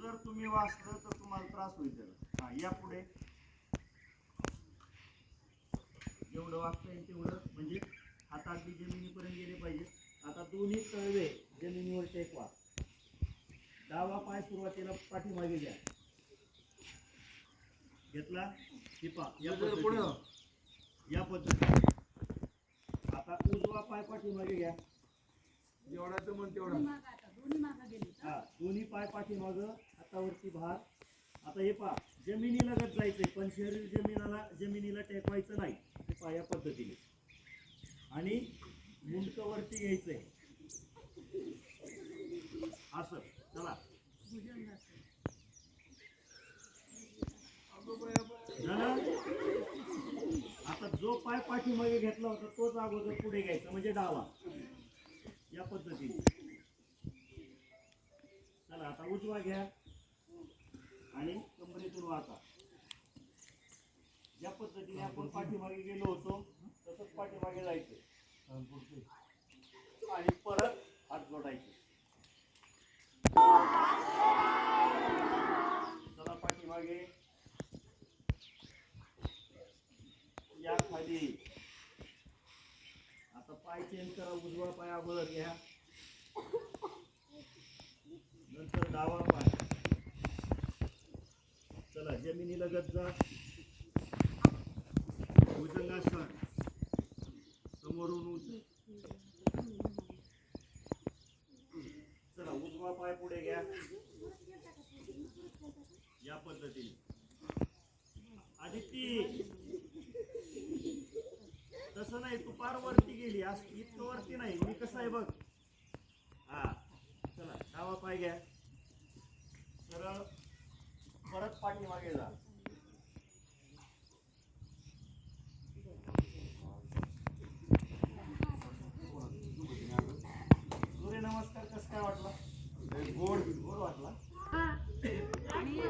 जर तुम्ही वाचलं तर तुम्हाला त्रास होईल त्याला. हा या पुढे जेवढं वाचता येईल तेवढं, म्हणजे हात अगदी जमिनीपर्यंत गेले पाहिजे. आता दोन्ही तळवे जमिनीवर टेकवा. डावा पाय सुरुवातीला पाठीमागे घ्या. घेतला टिपा या पद्धतीने. आता उजवा पाय पाठीमागे घ्या. जेवढा जमन तेवढा. हा दोन्ही पाय पाठीमाग, हातावरती भार. आता हे पहा, जमिनीलगत जायचंय पण शरीर जमिनीला टेकवायचं नाही. हे पहा या पद्धतीने. आणि मुंडकं वरती घ्यायचंय असं. चला झालं. आता जो पाय पाठीमागे घेतला होता तोच अगोदर पुढे घ्यायचा, म्हणजे डावा. या पद्धतीने. चला आता उजवा घ्या आणि कंबरेतून वाचा. ज्या पद्धतीने आपण पाठीमागे गेलो होतो तसंच पाठीमागे जायचं आणि परत हात जोडायचे. चला पाठीमागे या खाली. आता पाय चेंज करा. उजवा पाय अगोदर घ्या, नंतर डावा पाय. चला जमिनीलगत जा. भुजंगासन. समोरून उचल. चला उजवा पाय पुढे घ्या या पद्धतीने. आदिती तसं नाही, तू पार वरती गेली. इतकं वरती नाही. मी कसं आहे बघ. हा चला डावा पाय घ्या सरळ, परत पाठीमागे जा.